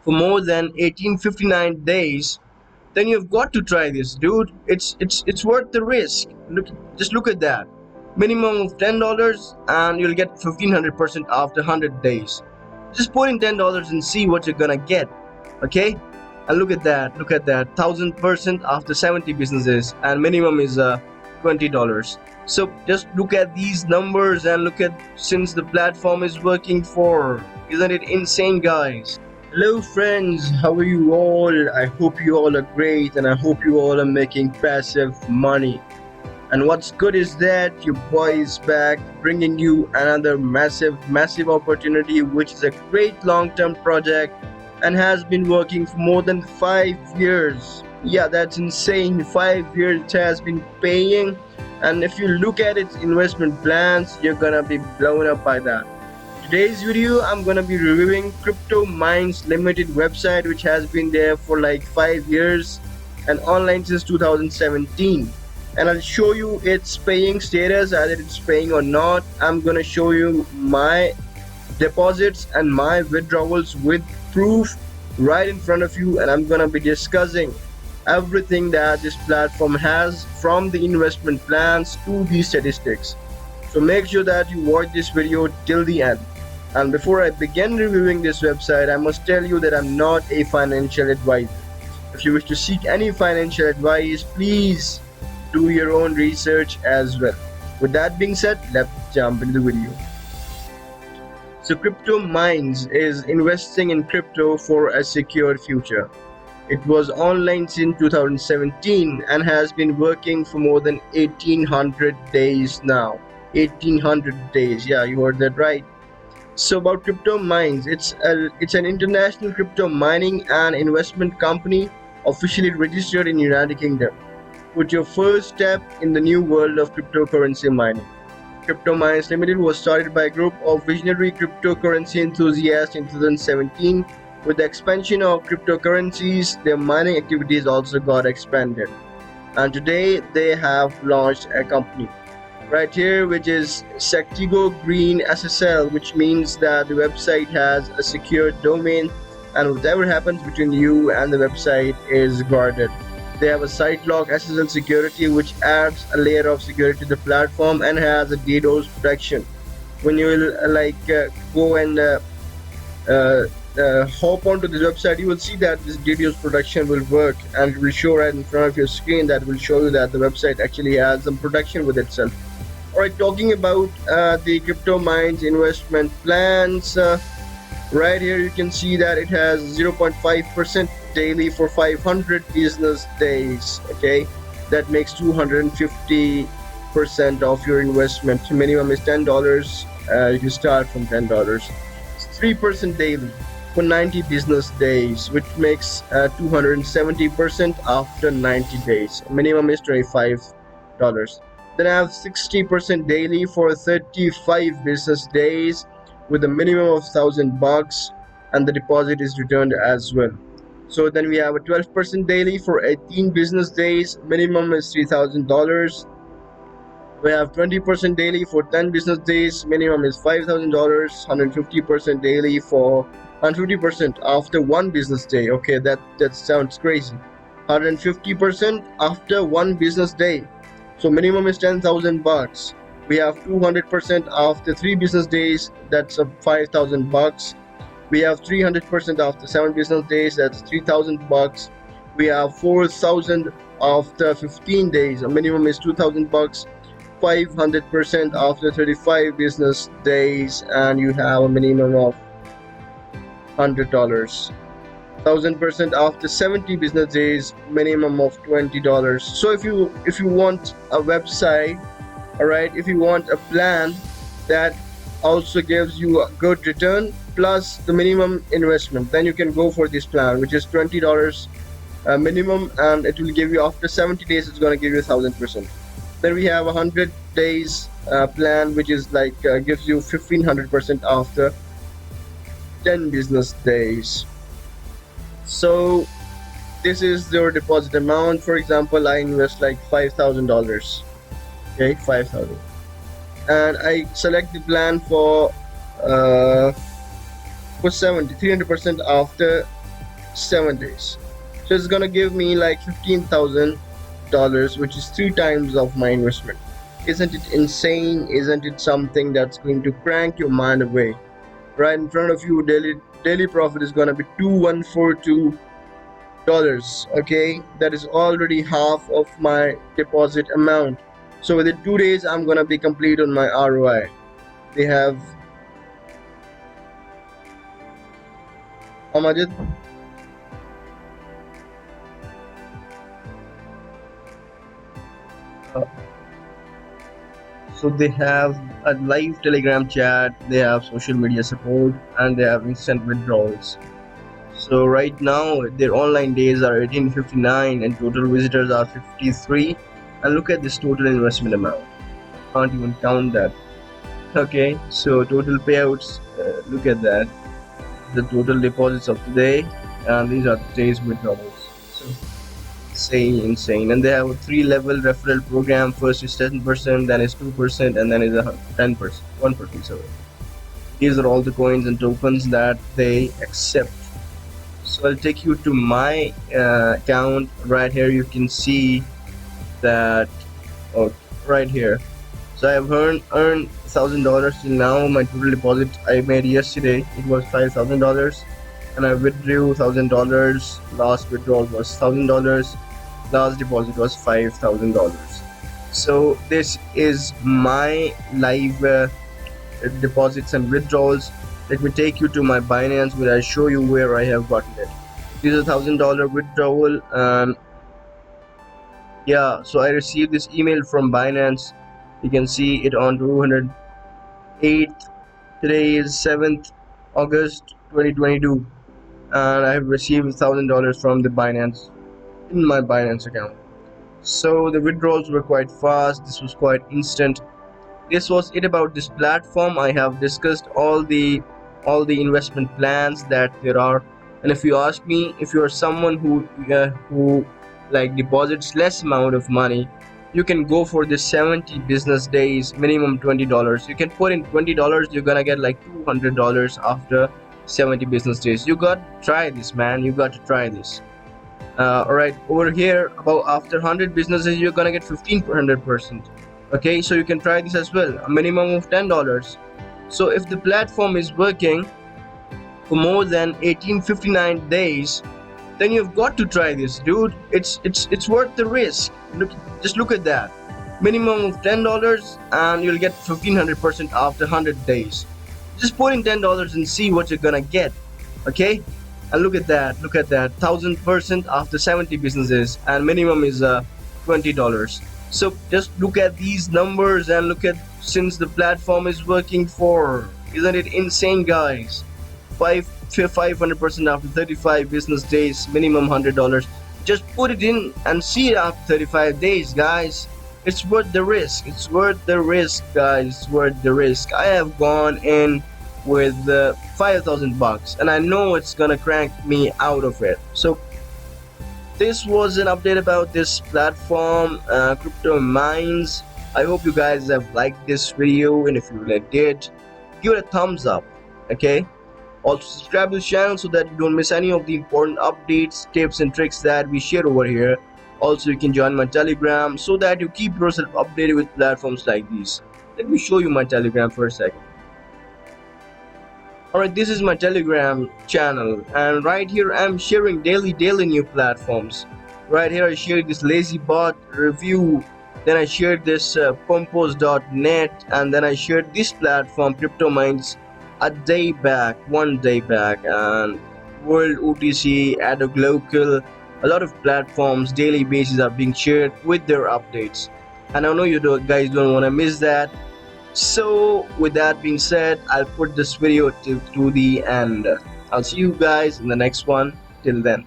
for more than 1859 days, then you've got to try this, dude. It's worth the risk. Just look at that. Minimum of $10 and you'll get 1500% after 100 days. Just put in $10 and see what you're gonna get. Okay? And look at that. Look at that. 1000% after 70 businesses, and minimum is $20. So just look at these numbers and look at, since the platform is working for. Isn't it insane, guys? Hello friends, how are you all? I hope you all are great and I hope you all are making passive money. And what's good is that your boy is back bringing you another massive opportunity, which is a great long-term project and has been working for more than 5 years. Yeah, that's insane. 5 years it has been paying, and if you look at its investment plans, you're gonna be blown up by that. Today's video, I'm gonna be reviewing Cryptomines Limited website, which has been there for like 5 years and online since 2017. And I'll show you its paying status, either it's paying or not. I'm gonna show you my deposits and my withdrawals with proof right in front of you, and I'm gonna be discussing everything that this platform has, from the investment plans to the statistics. So make sure that you watch this video till the end. And before I begin reviewing this website, I must tell you that I'm not a financial advisor. If you wish to seek any financial advice, please do your own research as well. With that being said, let's jump into the video. So Cryptomines is investing in crypto for a secure future. It was online since 2017 and has been working for more than 1800 days now. 1800 days, yeah, you heard that right. So about Cryptomines, it's an international crypto mining and investment company officially registered in United Kingdom. Put your first step in the new world of cryptocurrency mining. Cryptomines Limited was started by a group of visionary cryptocurrency enthusiasts in 2017. With the expansion of cryptocurrencies, their mining activities also got expanded. And today they have launched a company right here, which is Sectigo Green SSL, which means that the website has a secure domain and whatever happens between you and the website is guarded. They have a site lock SSL security, which adds a layer of security to the platform and has a DDoS protection. When you will go and hop onto this website, you will see that this DDoS protection will work, and it will show right in front of your screen. That will show you that the website actually has some protection with itself. Alright, talking about the Cryptomines investment plans, right here you can see that it has 0.5% daily for 500 business days. Okay, that makes 250% of your investment. Minimum is $10. You start from $10. It's 3% daily for 90 business days, which makes 270% after 90 days. Minimum is $25. Then I have 60% daily for 35 business days with a minimum of $1,000, and the deposit is returned as well. So then we have a 12% daily for 18 business days, minimum is $3,000. We have 20% daily for 10 business days, minimum is $5,000. 150% daily for 150% after 1 business day. Okay, that sounds crazy. 150% after 1 business day. So minimum is $10,000. We have 200% after 3 business days, that's $5,000. We have 300% after 7 business days, that's $3,000. We have 4,000 after 15 days, a minimum is $2,000. 500% after 35 business days, and you have a minimum of $100. 1000% after 70 business days, minimum of $20. So if you want a website, all right, if you want a plan that also gives you a good return plus the minimum investment, then you can go for this plan, which is $20 minimum, and it will give you after 70 days it's going to give you 1000%. Then we have a 100 days plan, which is like gives you 1500% after 10 business days. So this is your deposit amount. For example, I invest like $5,000. Okay, 5,000, and I select the plan for 300% after 7 days. So it's gonna give me like $15,000, which is 3 times of my investment. Isn't it insane? Isn't it something that's going to crank your mind away? Right in front of you, daily profit is gonna be $2,142. Okay, that is already half of my deposit amount. So within 2 days, I'm gonna be complete on my ROI. They have Amajid. So they have a live Telegram chat, they have social media support, and they have instant withdrawals. So right now their online days are 1859 and total visitors are 53. And look at this total investment amount. Can't even count that. Okay, so total payouts. Look at that. The total deposits of today, and these are today's withdrawals. So insane. And they have a 3-level referral program. First is 10%, then is 2%, and then is a 10%, 1%. So these are all the coins and tokens that they accept. So I'll take you to my account. Right here you can see that, oh, right here. So I have earned $1,000 till now. My total deposit I made yesterday, it was $5,000, and I withdrew $1,000. Last withdrawal was $1,000. Last deposit was $5,000. So this is my live deposits and withdrawals. Let me take you to my Binance, where I show you where I have gotten it. This is a $1,000 withdrawal, and yeah, so I received this email from Binance. You can see it on 208th. Today is 7th August 2022, and I have received $1,000 from the Binance in my Binance account. So the withdrawals were quite fast. This was quite instant. This was it about this platform. I have discussed all the investment plans that there are, and if you ask me, if you are someone who like deposits less amount of money, you can go for the 70 business days, minimum $20. You can put in $20, you're gonna get like $200 after 70 business days. You got to try this, man. You got to try this. Alright, over here, about after 100 businesses, you're gonna get 1500%. Okay, so you can try this as well, a minimum of $10. So if the platform is working for more than 1859 days, then you've got to try this, dude. It's worth the risk. Just look at that. Minimum of $10, and you'll get 1500% after 100 days. Just put in $10 and see what you're gonna get. Okay, and look at that, 1000% after 70 businesses, and minimum is $20. So just look at these numbers and look at, since the platform is working for, isn't it insane, guys? 500% after 35 business days, minimum $100. Just put it in and see it after 35 days, guys. It's worth the risk. It's worth the risk, guys. It's worth the risk. I have gone in with $5,000, and I know it's gonna crank me out of it. So this was an update about this platform, Cryptomines. I hope you guys have liked this video, and if you really did, give it a thumbs up. Okay, also subscribe to the channel so that you don't miss any of the important updates, tips and tricks that we share over here. Also, you can join my Telegram so that you keep yourself updated with platforms like these. Let me show you my Telegram for a second. Alright, this is my Telegram channel, and right here I'm sharing daily new platforms. Right here I shared this lazy bot review, then I shared this Pompos.net, and then I shared this platform Cryptomines one day back, and World OTC, Ad Local, a lot of platforms daily basis are being shared with their updates, and I know you guys don't want to miss that. So with that being said, I'll put this video to the end. I'll see you guys in the next one. Till then.